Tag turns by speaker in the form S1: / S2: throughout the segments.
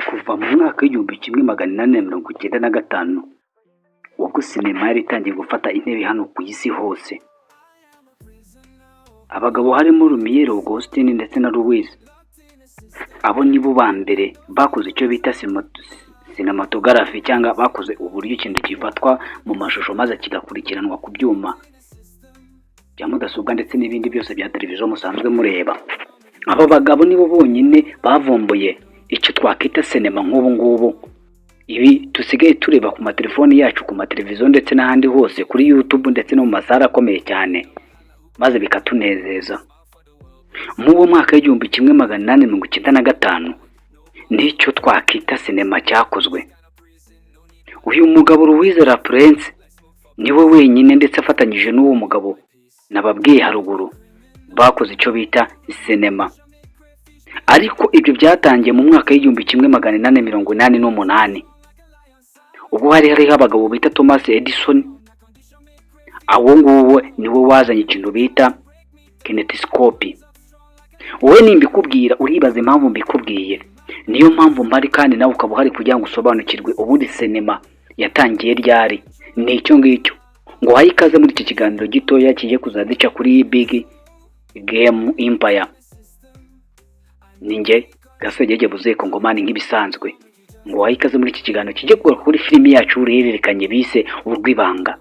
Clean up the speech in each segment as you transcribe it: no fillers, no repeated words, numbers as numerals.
S1: Kuva mu mwaka w'igihumbi kimwe magana inani na mirongo icyenda na gatanu ubwo sinema yari itangiye gufata intebe hano ku isi hose, abagabo harimo Lumiere Augustin ndetse na Louise, abo nibo ba mbere bakoze icyo bita cinematography cyangwa bakoze uburyo ikintu gifatwa mu mashusho maze kigakurikiranwa ku byuma bya mudasobwa ndetse n'ibindi byose bya televiziyo musanzwe mureba. Aba bagabo nibo bonyine bavumbuye icyo twakita sinema nk'ubu ngubu ibi tusigaye tureba ku matelefoni yacu, ku mateleviziyo ndetse n'ahandi hose, kuri YouTube ndetse no mu masara akomeye cyane, maze bikatunezeza. Mu mwaka w'igihumbi kimwe magana inani mirongo icyenda na gatanu nicyo twakita sinema cyakozwe. Uyu mugabo Louise Laprense niwe wenyine ndetse afatanyije n'uwo mugabo nababwiye haruguru bakoze icyo bita sinema. Ariko ibyo byatangiye mu mwaka w'igihumbi kimwe magana inani mirongo inani n'umunani ubwo hariho abagabo bita Thomas Edison. Awo nguwo niwe wazanye ikintu bita kinetoscope. Wowe nimbikubwira uribaza impamvu mbikubwiye, niyo mpamvu mpari kandi nawe ukaba uhari kugira ngo usobanukirwe ubundi sinema yatangiye ryari. Ni icyo ngicyo ngo haye ikaze muri iki kiganiro gitoya kigiye kuzazica kuri Big Game Empire. Ninjye Gasogege Buzeko Ngomani nk'ibisanzwe ngo haye ikaze muri iki kiganiro kigiye kugaruka kuri filimi yacu urererekanye bise Urwibanga.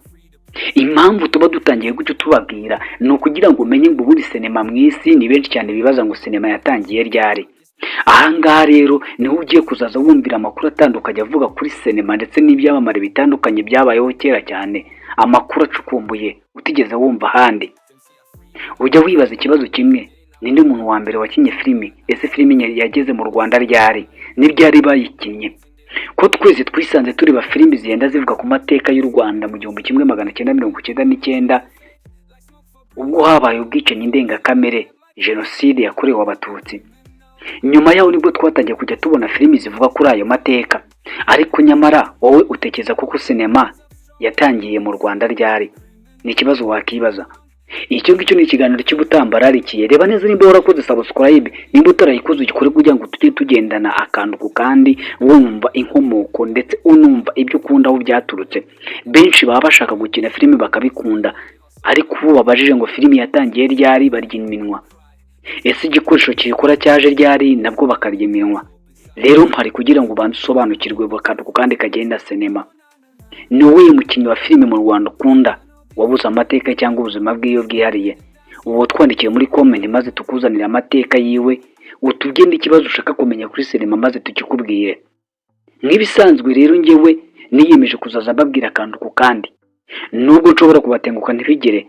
S1: Impamvu tuba dutangiye gutyo tubabwira ni ukugira ngo umenye ngo ubundi sinema mu isi ni benshi cyane bibaza ngo sinema yatangiye ryari. Ahangaha rero niho ugiye kuzaza wumvira amakuru atandukanye avuga kuri sinema ndetse n'ibyamamare bitandukanye byabayeho kera cyane, amakuru acukumbuye utigeze wumva ahandi. Ujya wibaza ikibazo kimwe, ninde muntu wa mbere wakinye filimi? Ese filimi yageze mu Rwanda ryari? N'ibyari bayikinnye? Ko twese twisanze tureba filimi zigenda zivuga ku mateka y'u Rwanda mu gihumbi kimwe magana cyenda mirongo icyenda n'icyenda ubwo habaye ubwicanyi ndengakamere, jenoside yakorewe Abatutsi. Nyuma yaho nibwo twatangiye kujya tubona filimi zivuga kuri ayo mateka. Ariko nyamara wowe utekereza kuko sinema yatangiye mu Rwanda ryari? Ni ikibazo wakibaza. Icyo ngicyo ni ikiganiro cy'ubutambararikiye. Reba neza nimba warakoze subscribe, nimba utarayikoze ukore kugira ngo tujye tugendana akantu ku kandi, wumva inkomoko ndetse unumva ibyo ukunda aho byaturutse. Benshi baba bashaka gukina filimi bakabikunda, ariko ubu babajije ngo filimi yatangiye ryari barya iminwa. Ese igikoresho kikora cyaje ryari nabwo bakarya iminwa. Rero mpari kugira ngo ubanze usobanukirwe akantu ku kandi kagenda sinema. Ni wowe mukinnyi wa filimi mu Rwanda ukunda wabuze amateka cyangwa ubuzima bw'iyo bwihariye? Ubu twandikiye muri comment maze tukuzanira amateka yiwe, utugende ikibazo ushaka kumenya kuri sinema maze tukikubwire. Nk'ibisanzwe rero njyewe niyemeje kuzaza babwira akantu ku kandi, nubwo nshobora kubatenguka ntibigere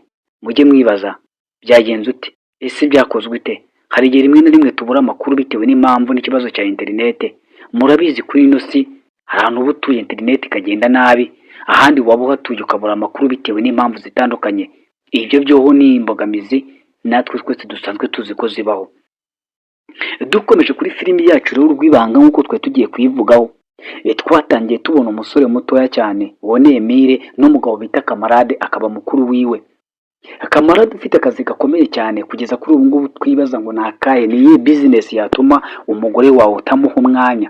S1: mujye mwibaza byagenze ute, ese byakozwe ute? Hari igihe rimwe na rimwe tubura amakuru bitewe n'impamvu n'ikibazo cya internet. Murabizi kuri ino si hari ahantu uba utuye internet ikagenda nabi, ahandi waba uhatuye ukabura amakuru bitewe n'impamvu zitandukanye. Ibyo byoho ni imbogamizi natwe twese dusanzwe tuzi ko zibaho. Dukomeje kuri filimi yacu rero Urwibanga nk'uko twe tugiye kuyivugaho, twatangiye tubona umusore mutoya cyane woneye Emile n'umugabo bita Kamarade akaba mukuru wiwe. Kamarade ufite akazi gakomeye cyane kugeza kuri ubu ngubu twibaza ngo nakaye niye business yatuma umugore wawe utamuha umwanya.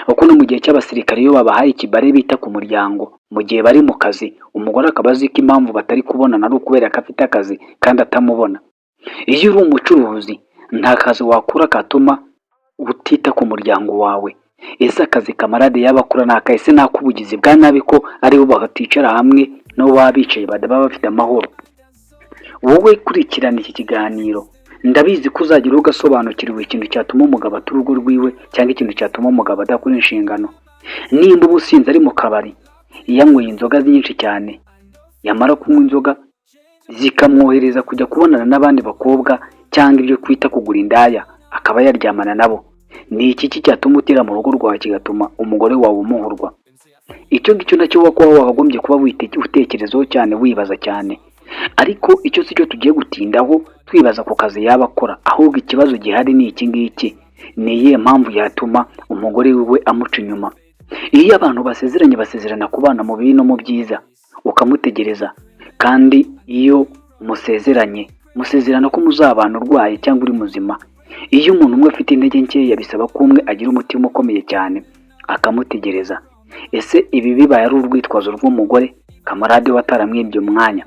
S1: Uko no mu gihe cy'abasirikare iyo babahaye ikibare bita ku muryango mu gihe bari mu kazi, umugore akabazi ko impamvu batari kubonana ari ukubera ko afite akazi kandi atamubona. Iyo uri umucuruzi nta kazi wakora katuma utita ku muryango wawe. Ese akazi Kamarade yabakora nakaye? Se nakubugizi bwa nabi ko ari bo baticara hamwe no babicaye badaba bafite amahoro? Wowe kurikirana iki kiganiro ndabizi ko uzagira ugasobanukirwa ikintu cyatuma umugabo aturugo rwiwe cyangwa ikintu cyatuma umugabo adakora inshingano. Nimba ubusinzi ari mu kabari yanyweye inzoga nyinshi cyane, yamara kunywa inzoga zikamwohereza kujya kubonana n'abandi bakobwa cyangwa ibyo kwita kugura indaya akaba yaryamana nabo, ni iki cyatuma utera mu rugo rwawe kigatuma umugore wawe umuhurwa? Icyo ngicyo nacyo wagombye kuba utekerezaho cyane, wibaza cyane. Ariko icyo si cyo tugiye gutindaho twibaza ku kazi yaba akora, ahubwo ikibazo gihari ni iki ngiki: ni iyihe mpamvu yatuma umugore wiwe amuca inyuma? Iyo abantu basezerana kubana mu bibi no mu byiza ukamutegereza, kandi iyo musezerana ko muzabana urwaye cyangwa uri muzima. Iyo umuntu umwe afite intege nkeya bisaba ko umwe agira umutima ukomeye cyane. akamutegereza. Ese ibi bibaye ari urwitwazo rw'umugore kamarade wataramwibye umwanya,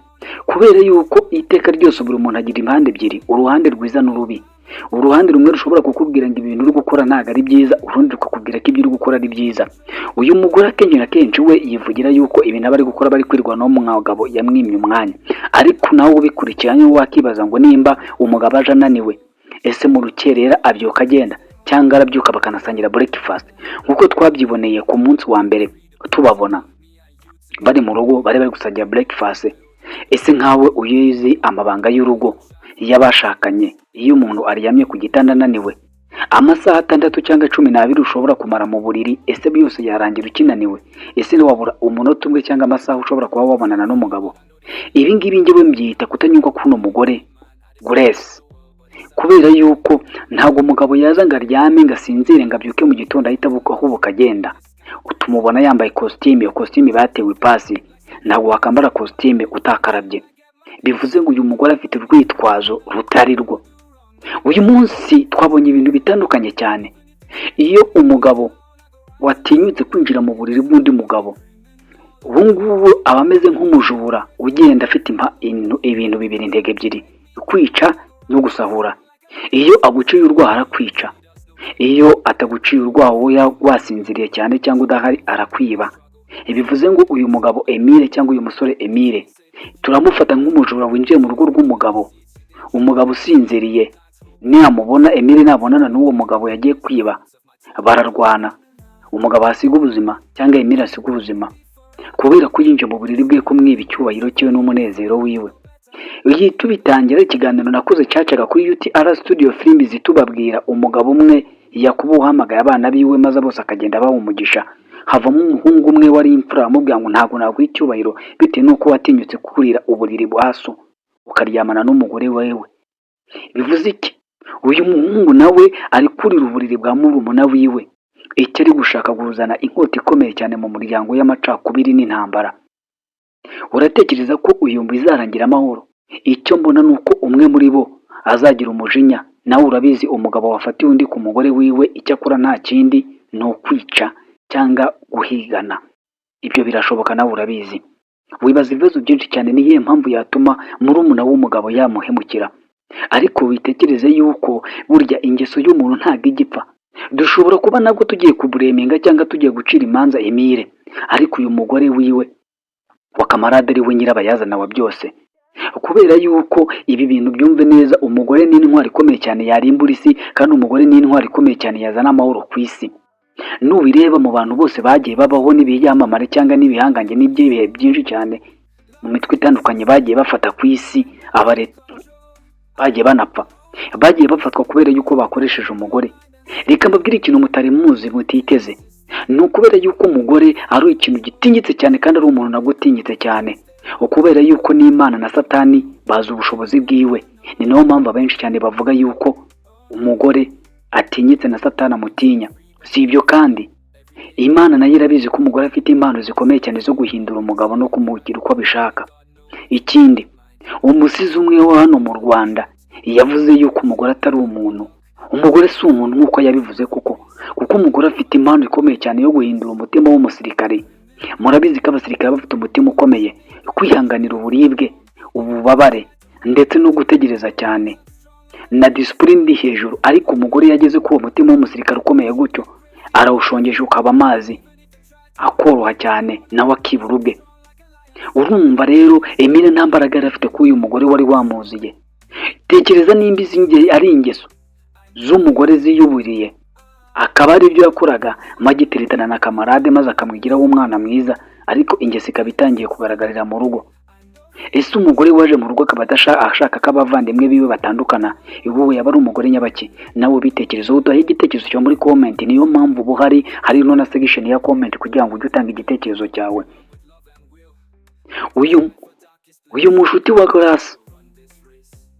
S1: kubera yuko iteka ryose buri muntu agira impande ebyiri, uruhande rwiza n'urubi. Uruhande rumwe rushobora kukubwira ngo ibintu uri gukora ntabwo ari byiza, urundi rukakubwira ko ibyo uri gukora ari byiza. Uyu mugore akenshi na kenshi we yivugira yuko ibintu aba ari gukora bari kwirwanaho mu mwagabo yamwimye umwanya, ariko nawe ubikurikiranye wakibaza ngo nimba umugabo aje ananiwe, ese mu rukerera abyuka agenda cyangwa arabyuka bakanasangira breakfast nk'uko twabyiboneye ku munsi wa mbere tubabona bari mu rugo bari gusangira breakfast. Ese nkawe uyizi amabanga y'urugo y'abashakanye, iyo umuntu aryamye ku gitanda ananiwe amasaha 6 cyangwa 12 ushobora kumara mu buriri, ese byose yarangira ukinaniwe? Ese wabura umunota umwe cyangwa amasaha ushobora kuba wabonana n'umugabo? Ibi ngibi ngewe mbyita kutanyurwa kuno mugore Grace, kubera yuko ntabwo umugabo yaza ngo aryame ngo asinzire ngo abyuke mu gitondo ahita ahubuka agenda. Utumubona yambaye costume batewe pasi, ntabwo wakambara costume utakarabye. Bivuze ngo uyu mugore afite urwitwazo rutari rwo. Uyu munsi twabonye ibintu bitandukanye cyane. Iyo umugabo watinyutse kwinjira mu buriri bw'undi mugabo, ubu ngubu aba ameze nk'umujura ugenda afite ibintu bibiri, intege ebyiri, kwica no gusahura. Iyo aguciye urwaho arakwica, iyo ataguciye urwaho wasinziriye cyane cyangwa udahari arakwiba. Bivuze ngo uyu mugabo Emile cyangwa uyu musore Emile turamufata nk'umujura winjiye mu rugo rw'umugabo. Umugabo usinziriye niyamubona Emile nabonana n'uwo mugabo yagiye kwiba, bararwana, umugabo asiga ubuzima cyangwa Emile asiga ubuzima kubera ko yinjiye mu buriri bwe kumwiba icyubahiro cyiwe n'umunezero wiwe. Iyi tubitangira ikiganiro nakoze cyacaga kuri UTR Studio Films tubabwira umugabo umwe Yakubu uhamagaye abana biwe maze bose akagenda bahumugisha. Havamo umuhungu umwe wari imfura amubwira ngo ntago naguha icyubahiro bitewe nuko watinyutse kurira uburiri bwaso ukaryamana n'umugore wewe. Bivuze iki? Uyu muhungu nawe ari kurira uburiri bwa murumuna wiwe, icyo ari gushaka kuzana inkota ikomeye cyane mu muryango y'amacakubiri n'intambara. Uratekereza ko uyu bizarangira amahoro? Icyo mbona nuko umwe muri bo azagira umujinya. Nawe urabizi umugabo wafatiye undi ku mugore wiwe, icyo akora nta kindi no kwica cyangwa guhigana. Ibyo birashoboka, nawe urabizi. Wibaza ibibazo byinshi cyane, niye mpamvu yatuma murumuna w'umugabo yamuhemukira. Ariko witekereze yuko burya ingeso y'umuntu ntago igipfa. Dushobora kuba nabwo tugiye kuburemenga cyangwa tugiye gucira imanza Emile, ariko uyu mugore wiwe wa kamarade ari we nyirabayazana wa byose. Kubera yuko ibi bintu byumve neza, umugore ni intwari ikomeye cyane yarimbura isi, kandi umugore ni intwari ikomeye cyane yazana amahoro ku isi. Nubireba mu bantu bose bagiye babaho n'ibiyamamare cyangwa n'ibihangange n'iby'ibihe byinshi cyane mu mitwe itandukanye bagiye bafata ku isi, bagiye banapfa, bagiye bafatwa kubera yuko bakoresheje umugore. Reka mbabwire ikintu mutari muzi mutiteze, ni ukubera yuko umugore ari ikintu gitinyitse cyane kandi ari umuntu nagutinyitse cyane, ukubera yuko n'Imana na Satani bazi ubushobozi bwiwe. Ni nayo mpamvu abenshi cyane bavuga yuko umugore atinyitse na Satani amutinya. Si ibyo kandi Imana nayo irabizi ko umugore afite impano zikomeye cyane zo guhindura umugabo no kumugira uko abishaka. Ikindi, umusizi umwe wa hano mu Rwanda yavuze yuko umugore atari umuntu. Umugore si umuntu nk'uko yabivuze kuko umugore afite impano ikomeye cyane yo guhindura umutima w'umusirikare. Murabizi ko abasirikare bafite umutima ukomeye, kwihanganira uburibwe, ububabare ndetse no gutegereza cyane na discipline ndi hejuru. Ariko umugore yageze ku mutima w'umusirikare ukomeye gutyo, arawushongesha ukaba amazi akoroha cyane nawe akibura ubwe. Urumva rero Emile nta mbaraga yari afite ku uyu mugore wari wamuziye. Tekereza nimba izi ari ingeso z'umugore ziyuburiye, akaba ari byo yakoraga magitiritana na kamarade maze akamwigiraho umwana mwiza, ariko ingeso ikaba itangiye kugaragarira mu rugo. Ese umugore waje mu rugo akaba ashaka ko abavandimwe biwe batandukana, ubu yaba ari umugore nyabaki? Nawe bitekerezo udahe igitekerezo cyo muri comment. Niyo mpamvu buhari hari no na section ya comment kugira ngo ujye utanga igitekerezo cyawe. Uyu mushuti wa Grace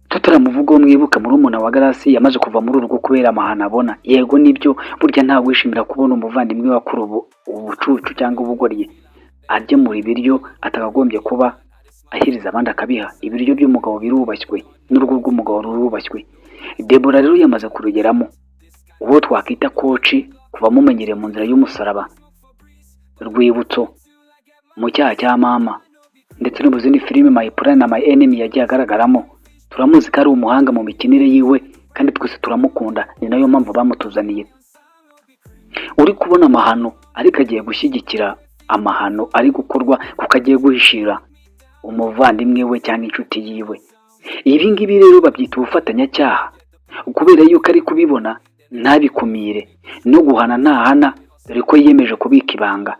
S1: tutaramuvugaho, mwibuka murumuna wa Grace yamaze kuva muri urugo kubera amahana abona. Yego nibyo, burya nta wishimira kubona umuvandimwe wakuru ubucucu cyangwa ubugoryi arye muri ibiryo atakagombye kuba ahiriza abandi akabiha. Ibiryo by'umugabo birubashywe n'urugo rw'umugabo rurubashywe. Deborah rero yamaze kurugeramo, uwo twakita coach ku kuba mumenyereye mu nzira y'umusaraba, Rwibutso, Mu cyaha cya mama ndetse no mu zindi filime My Plan na My Enemy yagiye agaragaramo. Turamuzi ko ari umuhanga mu mikinire yiwe kandi twese turamukunda, ni nayo mpamvu bamutuzaniye. Uri kubona amahano ariko agiye gushyigikira amahano ari gukorwa kuko agiye guhishira umuvandimwe we cyangwa inshuti yiwe. Ibi ngibi rero babyita ubufatanyacyaha, kubera yuko ari kubibona ntabikumire no guhana ntahana, dore ko yiyemeje kubika ibanga.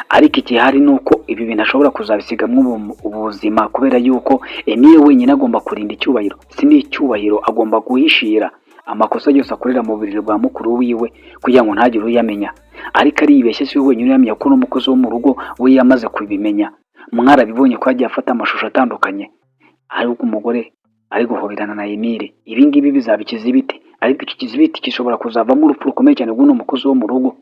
S1: Ariko igihari ni uko ibi bintu ashobora kuzabisigamo ubuzima, kubera yuko Emile wenyine agomba kurinda icyubahiro. Si n'icyubahiro, agomba guhishira amakosa yose akorera mu buriri bwa mukuru wiwe kugira ngo ntagire uyamenya. Ariko aribeshye si we wenyine yamenya ko n'umukozi wo mu rugo we yamaze kubimenya. Mwarabibonye ko yagiye afata amashusho atandukanye ari uko umugore ari guhoberana na Emile. Ibi ngibi bizaba ikizibiti, ariko iki kizibiti gishobora kuzavamo urupfu rukomeye cyane rw'uno mukozi wo mu rugo,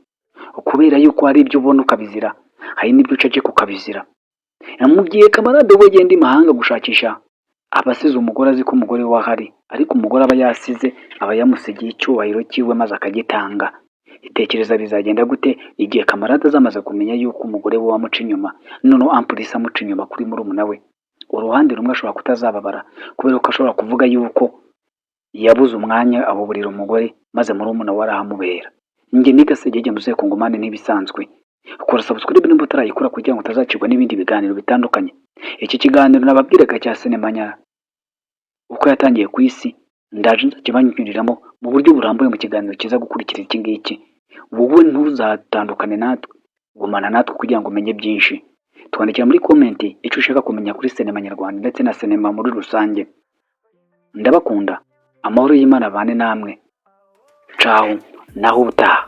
S1: kubera yuko hari ibyo ubona ukabizira, hari n'ibyo uceceka ukabizira. Mu gihe kamarade we agenda imahanga gushakisha abasize umugore, azi ko umugore we ahari, ariko umugore aba yasize, aba yamusigiye icyubahiro cyiwe maze akagitanga. Itekereza bizagenda gute igihe kamarade azamaze kumenya yuko umugore we wamuca inyuma, noneho ampulisi amuca inyuma kuri murumuna we. Uruhande rumwe ashobora kutazababara kubera ko ashobora kuvuga yuko yabuze umwanya abuburira umugore maze murumuna we arahamubera. Njye ni Gasegege Muzehe Kongomani n'ibisanzwe. Kora subscribe nimba utarayikora kugira ngo utazacirwa n'ibindi biganiro bitandukanye. Iki kiganiro nababwiraga cya Senemanya uko yatangiye ku isi, ndaje nzakibanyuriramo mu buryo burambuye mu kiganiro kiza gukurikira iki ngiki. Wowe ntuzatandukane natwe, gumana natwe kugira ngo umenye byinshi. Twandikira muri comment icyo ushaka kumenya kuri sinema nyarwanda ndetse na sinema muri rusange. Ndabakunda, amahoro y'Imana abane namwe. Ciao, naho utaha.